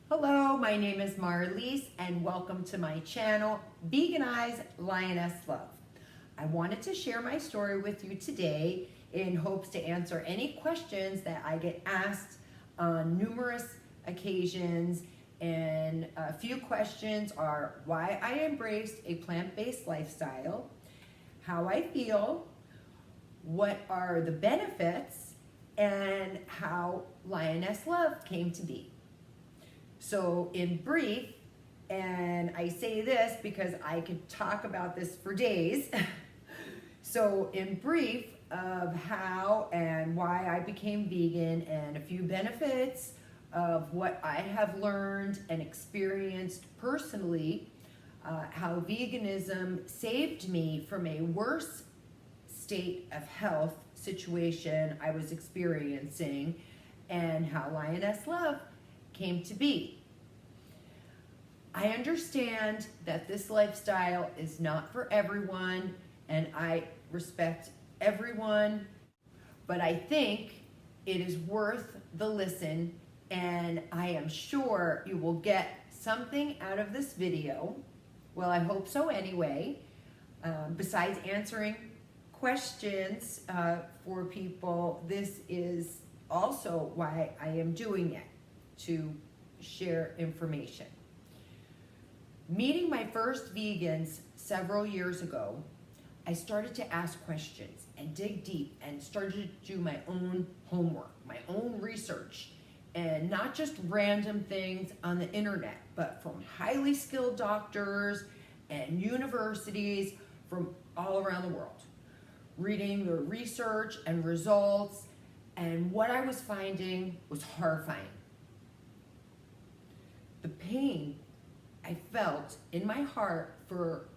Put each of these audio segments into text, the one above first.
Hello, my name is Marlise and welcome to my channel, Veganize Lioness Love. I wanted to share my story with you today in hopes to answer any questions that I get asked on numerous occasions, and a few questions are why I embraced a plant-based lifestyle, how I feel, what are the benefits, and how Lioness Love came to be. So in brief, and I say this because I could talk about this for days. So in brief of how and why I became vegan and a few benefits of what I have learned and experienced personally, how veganism saved me from a worse state of health situation I was experiencing, and how Lioness Love came to be. I understand that this lifestyle is not for everyone, and I respect everyone, but I think it is worth the listen, and I am sure you will get something out of this video. Well, I hope so anyway. Besides answering questions for people, this is also why I am doing it, to share information. Meeting my first vegans several years ago, I started to ask questions and dig deep and started to do my own homework, my own research, and not just random things on the internet, but from highly skilled doctors and universities from all around the world. Reading the research and results, and what I was finding was horrifying. The pain I felt in my heart for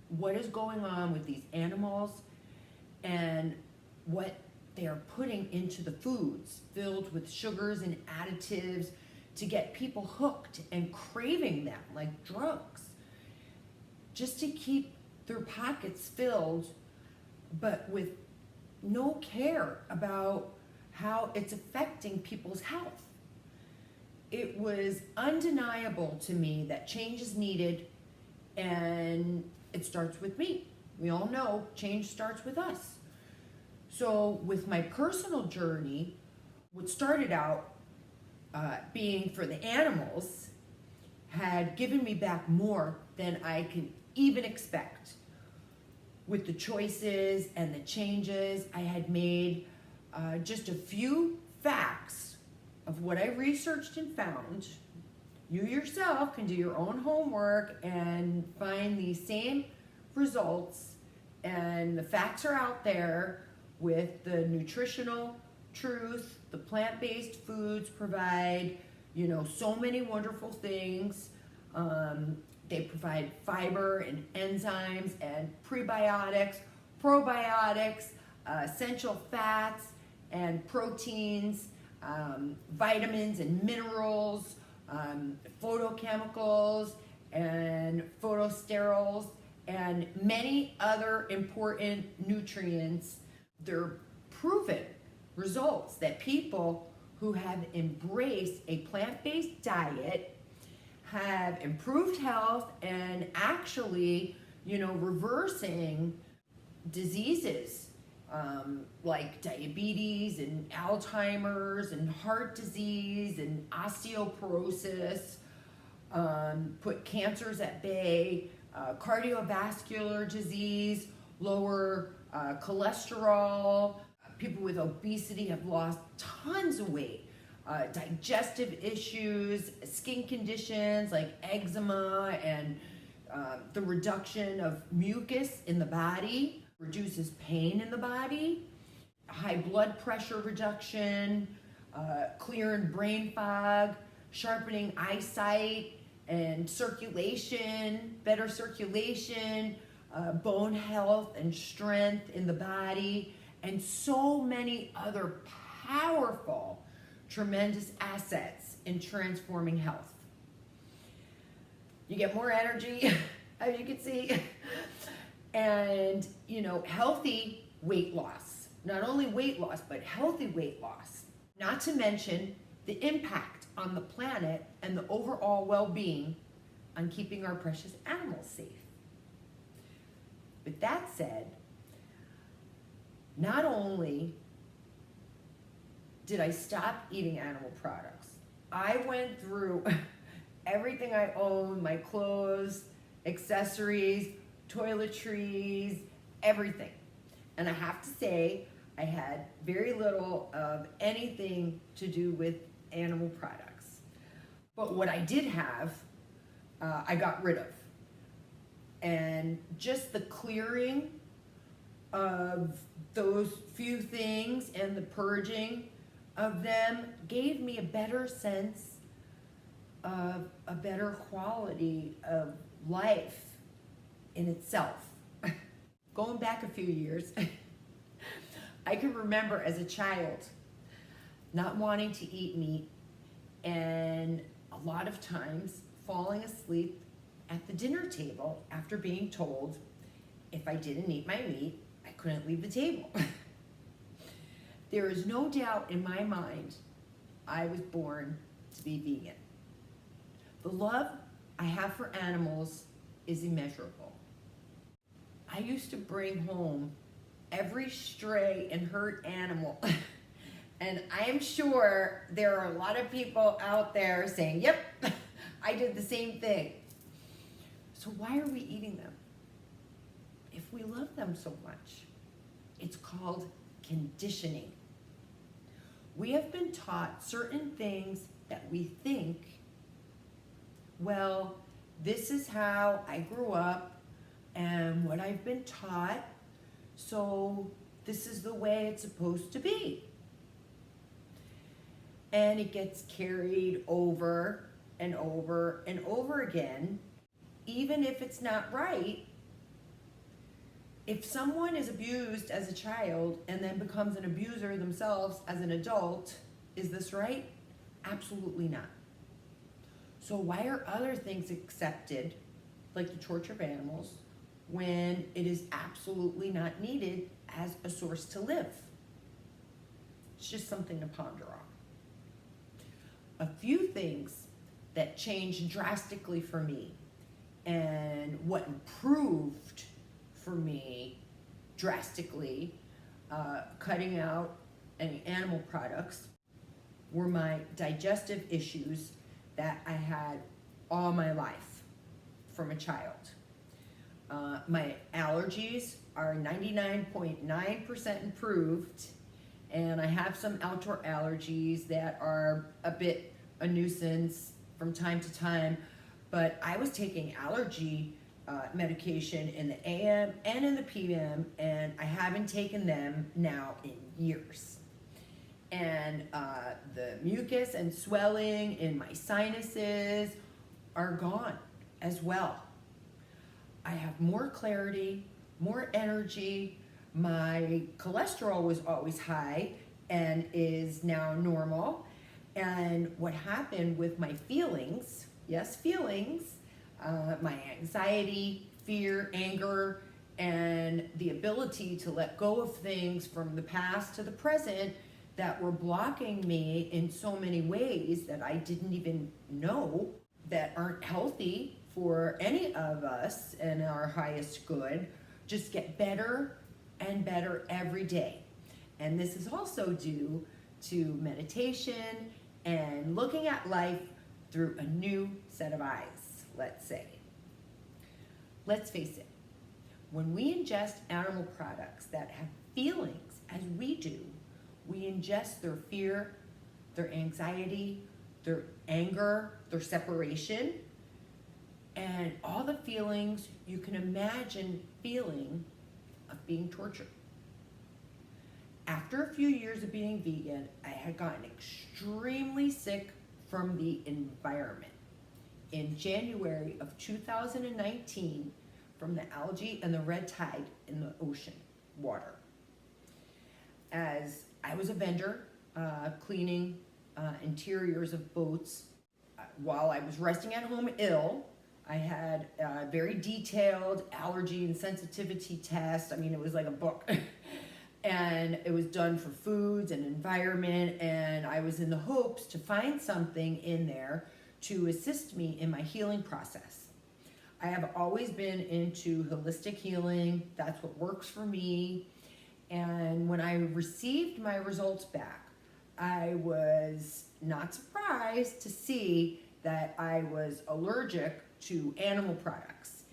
what is going on with these animals and what they are putting into the foods filled with sugars and additives to get people hooked and craving them like drugs, just to keep their pockets filled, but with no care about how it's affecting people's health. It was undeniable to me that change is needed, and it starts with me. We all know change starts with us. So with my personal journey, what started out being for the animals had given me back more than I could even expect. With the choices and the changes I had made, just a few facts of what I researched and found. You yourself can do your own homework and find these same results, and the facts are out there with the nutritional truth. The plant-based foods provide, so many wonderful things. They provide fiber and enzymes and prebiotics, probiotics, essential fats and proteins, vitamins and minerals, phytochemicals and phytosterols, and many other important nutrients. They're proven results that people who have embraced a plant-based diet have improved health and actually, reversing diseases like diabetes and Alzheimer's and heart disease and osteoporosis, put cancers at bay, cardiovascular disease, lower cholesterol. People with obesity have lost tons of weight. Digestive issues, skin conditions like eczema, and the reduction of mucus in the body reduces pain in the body, high blood pressure reduction, clearing brain fog, sharpening eyesight and circulation, better circulation, bone health and strength in the body, and so many other powerful, tremendous assets in transforming health. You get more energy, as you can see, and healthy weight loss. Not only weight loss, but healthy weight loss. Not to mention the impact on the planet and the overall well-being on keeping our precious animals safe. With that said, not only did I stop eating animal products, I went through everything I own, my clothes, accessories, toiletries, everything. And I have to say, I had very little of anything to do with animal products. But what I did have, I got rid of. And just the clearing of those few things and the purging of them gave me a better sense of a better quality of life in itself. Going back a few years, I can remember as a child not wanting to eat meat and a lot of times falling asleep at the dinner table after being told if I didn't eat my meat, I couldn't leave the table. There is no doubt in my mind I was born to be vegan. The love I have for animals is immeasurable. I used to bring home every stray and hurt animal. And I am sure there are a lot of people out there saying, yep, I did the same thing. So why are we eating them? If we love them so much, it's called conditioning. We have been taught certain things that we think, well, this is how I grew up and what I've been taught, so this is the way it's supposed to be. And it gets carried over and over and over again, even if it's not right. If someone is abused as a child and then becomes an abuser themselves as an adult, is this right? Absolutely not. So why are other things accepted, like the torture of animals, when it is absolutely not needed as a source to live? It's just something to ponder on. A few things that changed drastically for me and what improved for me drastically, cutting out any animal products, were my digestive issues that I had all my life from a child. My allergies are 99.9% improved, and I have some outdoor allergies that are a bit a nuisance from time to time, but I was taking allergy medication in the AM and in the PM, and I haven't taken them now in years. And the mucus and swelling in my sinuses are gone as well. I have more clarity, more energy. My cholesterol was always high and is now normal. And what happened with my feelings, yes, feelings, my anxiety, fear, anger, and the ability to let go of things from the past to the present that were blocking me in so many ways that I didn't even know, that aren't healthy for any of us and our highest good, just get better and better every day. And this is also due to meditation and looking at life through a new set of eyes, let's say. Let's face it, when we ingest animal products that have feelings, as we do, we ingest their fear, their anxiety, their anger, their separation, and all the feelings you can imagine feeling of being tortured. After a few years of being vegan, I had gotten extremely sick from the environment. In January of 2019, from the algae and the red tide in the ocean water. As I was a vendor cleaning interiors of boats, while I was resting at home ill, I had a very detailed allergy and sensitivity test. I mean, it was like a book. And it was done for foods and environment, and I was in the hopes to find something in there to assist me in my healing process. I have always been into holistic healing. That's what works for me. And when I received my results back, I was not surprised to see that I was allergic to animal products.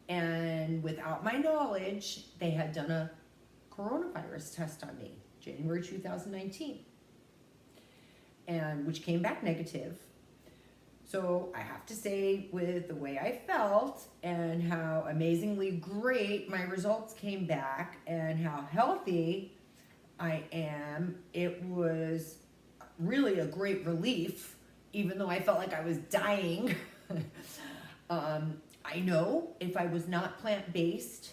And without my knowledge, they had done a coronavirus test on me, January 2019, and which came back negative. So I have to say, with the way I felt and how amazingly great my results came back and how healthy I am, it was really a great relief, even though I felt like I was dying. I know if I was not plant-based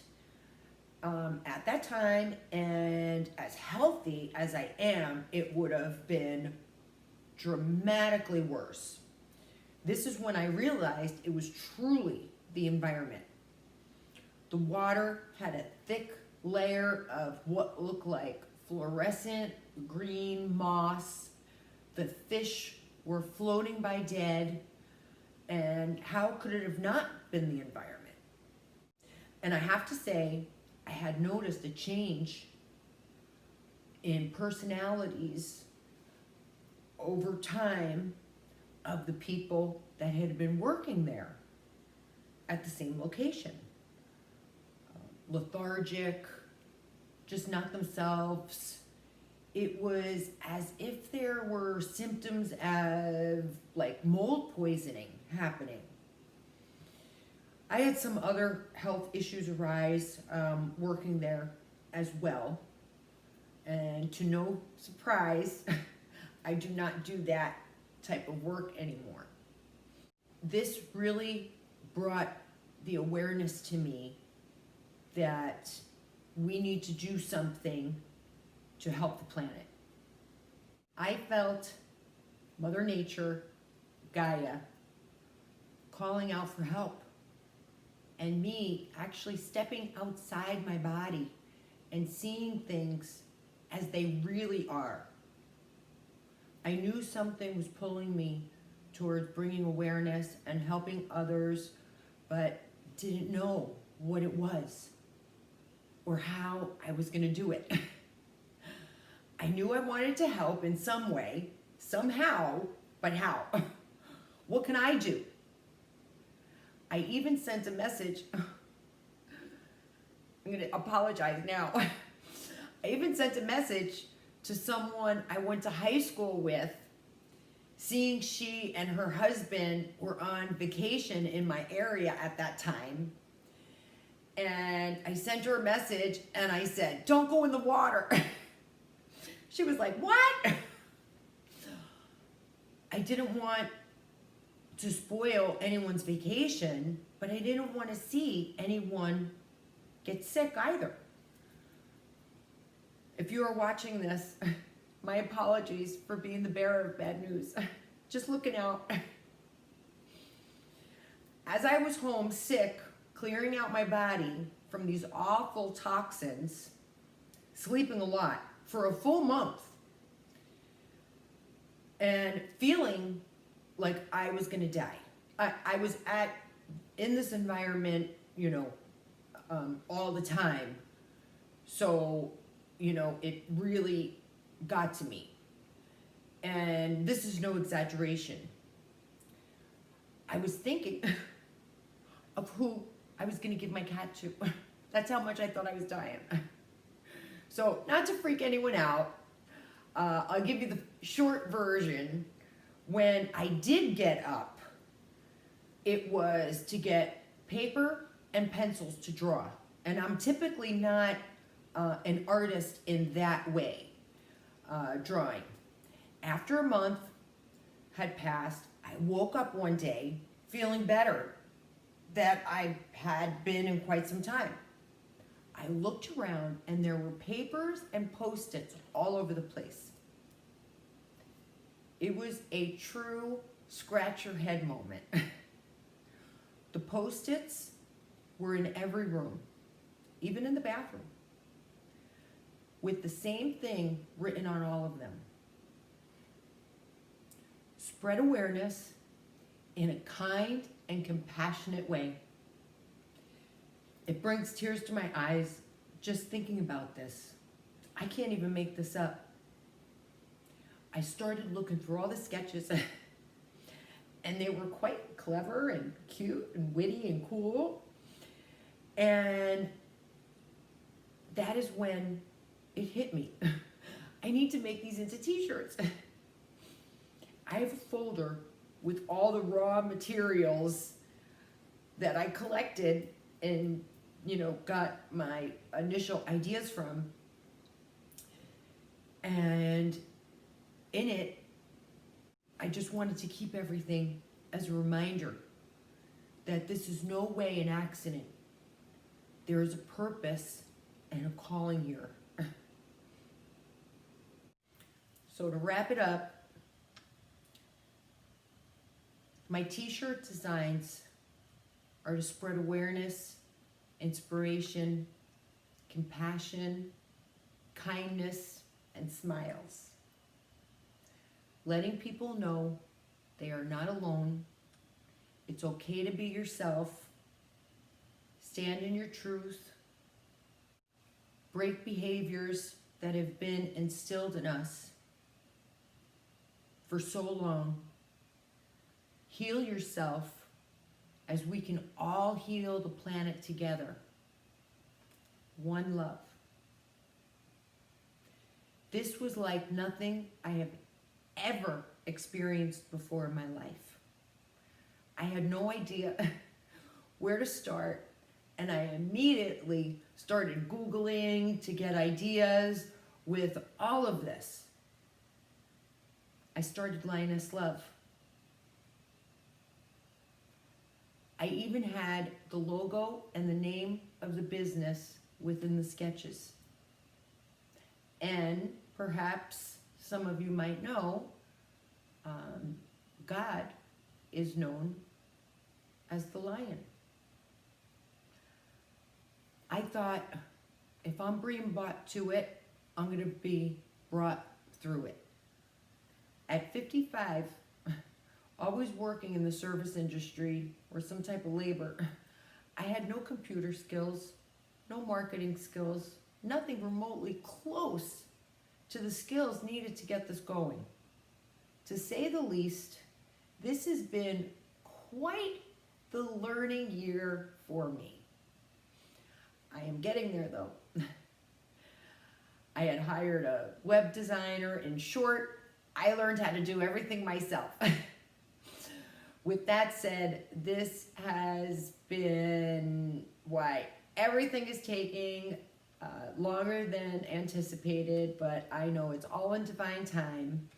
at that time and as healthy as I am, it would have been dramatically worse. This is when I realized it was truly the environment. The water had a thick layer of what looked like fluorescent green moss. The fish were floating by dead. And how could it have not been the environment? And I have to say, I had noticed a change in personalities over time of the people that had been working there at the same location. Lethargic, just not themselves. It was as if there were symptoms of like mold poisoning happening. I had some other health issues arise working there as well. And to no surprise, I do not do that type of work anymore. This really brought the awareness to me that we need to do something to help the planet. I felt Mother Nature, Gaia, calling out for help, and me actually stepping outside my body and seeing things as they really are. I knew something was pulling me towards bringing awareness and helping others, but didn't know what it was or how I was going to do it. I knew I wanted to help in some way, somehow, but how? What can I do? I even sent a message. I'm going to apologize now. I even sent a message to someone I went to high school with, seeing she and her husband were on vacation in my area at that time. And I sent her a message and I said, "Don't go in the water." She was like, "What?" I didn't want to spoil anyone's vacation, but I didn't want to see anyone get sick either. If you are watching this, my apologies for being the bearer of bad news. Just looking out. As I was home sick, clearing out my body from these awful toxins, sleeping a lot for a full month, and feeling like I was gonna die. I was in this environment, all the time. So, it really got to me. And this is no exaggeration. I was thinking of who I was gonna give my cat to. That's how much I thought I was dying. So, not to freak anyone out, I'll give you the short version. When I did get up, it was to get paper and pencils to draw. And I'm typically not an artist in that way, drawing. After a month had passed, I woke up one day feeling better than I had been in quite some time. I looked around and there were papers and Post-its all over the place. It was a true scratch your head moment. The Post-its were in every room, even in the bathroom. with the same thing written on all of them. Spread awareness in a kind and compassionate way. It brings tears to my eyes just thinking about this. I can't even make this up. I started looking through all the sketches and they were quite clever and cute and witty and cool. And that is when it hit me. I need to make these into t-shirts. I have a folder with all the raw materials that I collected and, got my initial ideas from. And in it, I just wanted to keep everything as a reminder that this is no way an accident. There is a purpose and a calling here. So to wrap it up, my t-shirt designs are to spread awareness, inspiration, compassion, kindness, and smiles. Letting people know they are not alone. It's okay to be yourself. Stand in your truth. Break behaviors that have been instilled in us for so long. Heal yourself as we can all heal the planet together. One love. This was like nothing I have ever experienced before in my life. I had no idea where to start, and I immediately started Googling to get ideas with all of this. I started Lioness Love. I even had the logo and the name of the business within the sketches. And perhaps some of you might know, God is known as the lion. I thought, if I'm being brought to it, I'm going to be brought through it. At 55, always working in the service industry or some type of labor, I had no computer skills, no marketing skills, nothing remotely close to the skills needed to get this going. To say the least, this has been quite the learning year for me. I am getting there though. I had hired a web designer. In short, I learned how to do everything myself. With that said, this has been why everything is taking longer than anticipated, but I know it's all in divine time.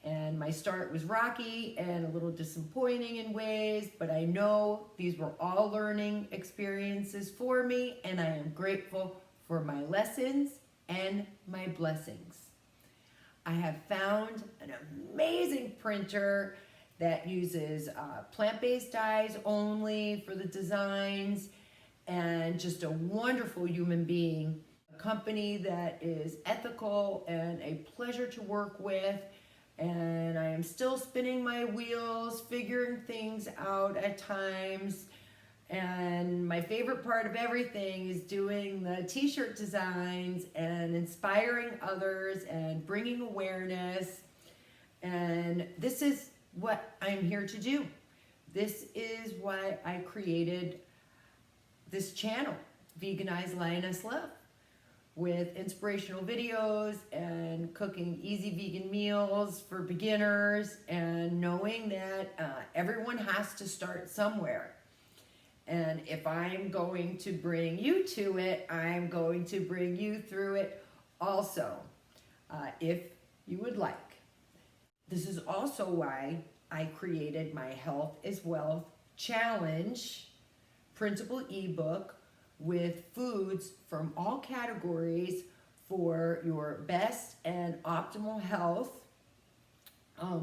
And my start was rocky and a little disappointing in ways, but I know these were all learning experiences for me, and I am grateful for my lessons and my blessings. I have found an amazing printer that uses plant-based dyes only for the designs, and just a wonderful human being. A company that is ethical and a pleasure to work with. And I am still spinning my wheels, figuring things out at times. And my favorite part of everything is doing the t-shirt designs and inspiring others and bringing awareness. And this is what I'm here to do. This is why I created this channel, Veganize Lioness Love, with inspirational videos and cooking easy vegan meals for beginners, and knowing that everyone has to start somewhere. And if I'm going to bring you to it, I'm going to bring you through it also, if you would like. This is also why I created my Health is Wealth Challenge printable ebook with foods from all categories for your best and optimal health.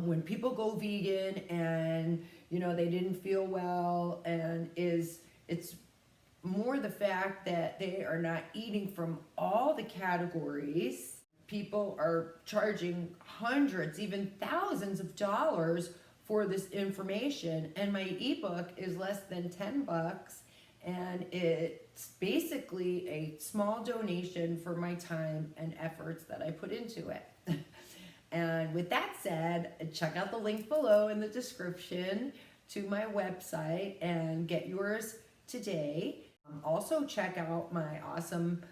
When people go vegan and they didn't feel well, and it's more the fact that they are not eating from all the categories. People are charging hundreds, even thousands of dollars for this information, and my ebook is less than 10 bucks, and it's basically a small donation for my time and efforts that I put into it. And with that said, check out the link below in the description to my website and get yours today. Also check out my awesome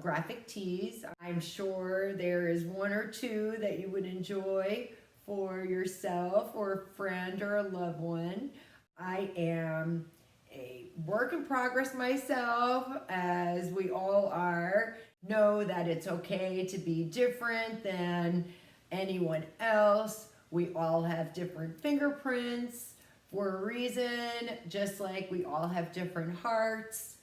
graphic tees. I'm sure there is one or two that you would enjoy for yourself or a friend or a loved one. I am a work in progress myself, as we all are. Know that it's okay to be different than anyone else. We all have different fingerprints for a reason, just like we all have different hearts.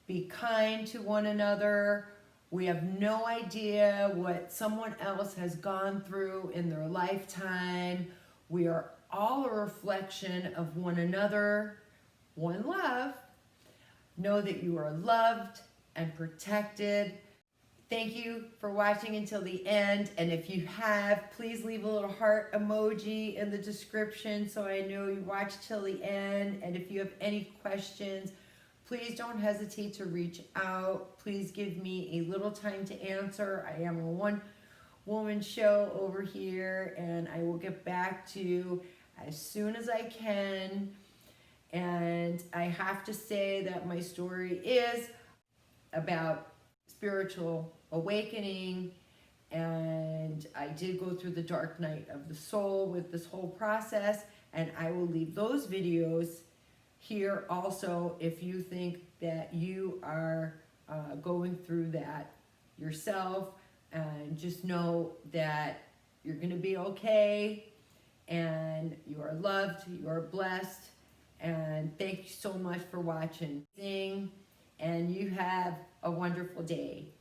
Be kind to one another. We have no idea what someone else has gone through in their lifetime. We are all a reflection of one another. One love. Know that you are loved and protected. Thank you for watching until the end. And if you have, please leave a little heart emoji in the description so I know you watched till the end. And if you have any questions, please don't hesitate to reach out. Please give me a little time to answer. I am a one-woman show over here, and I will get back to you as soon as I can. And I have to say that my story is about spiritual awakening, and I did go through the dark night of the soul with this whole process, and I will leave those videos here also if you think that you are going through that yourself. And just know that you're going to be okay, and you are loved, you are blessed, and thank you so much for watching. And you have a wonderful day.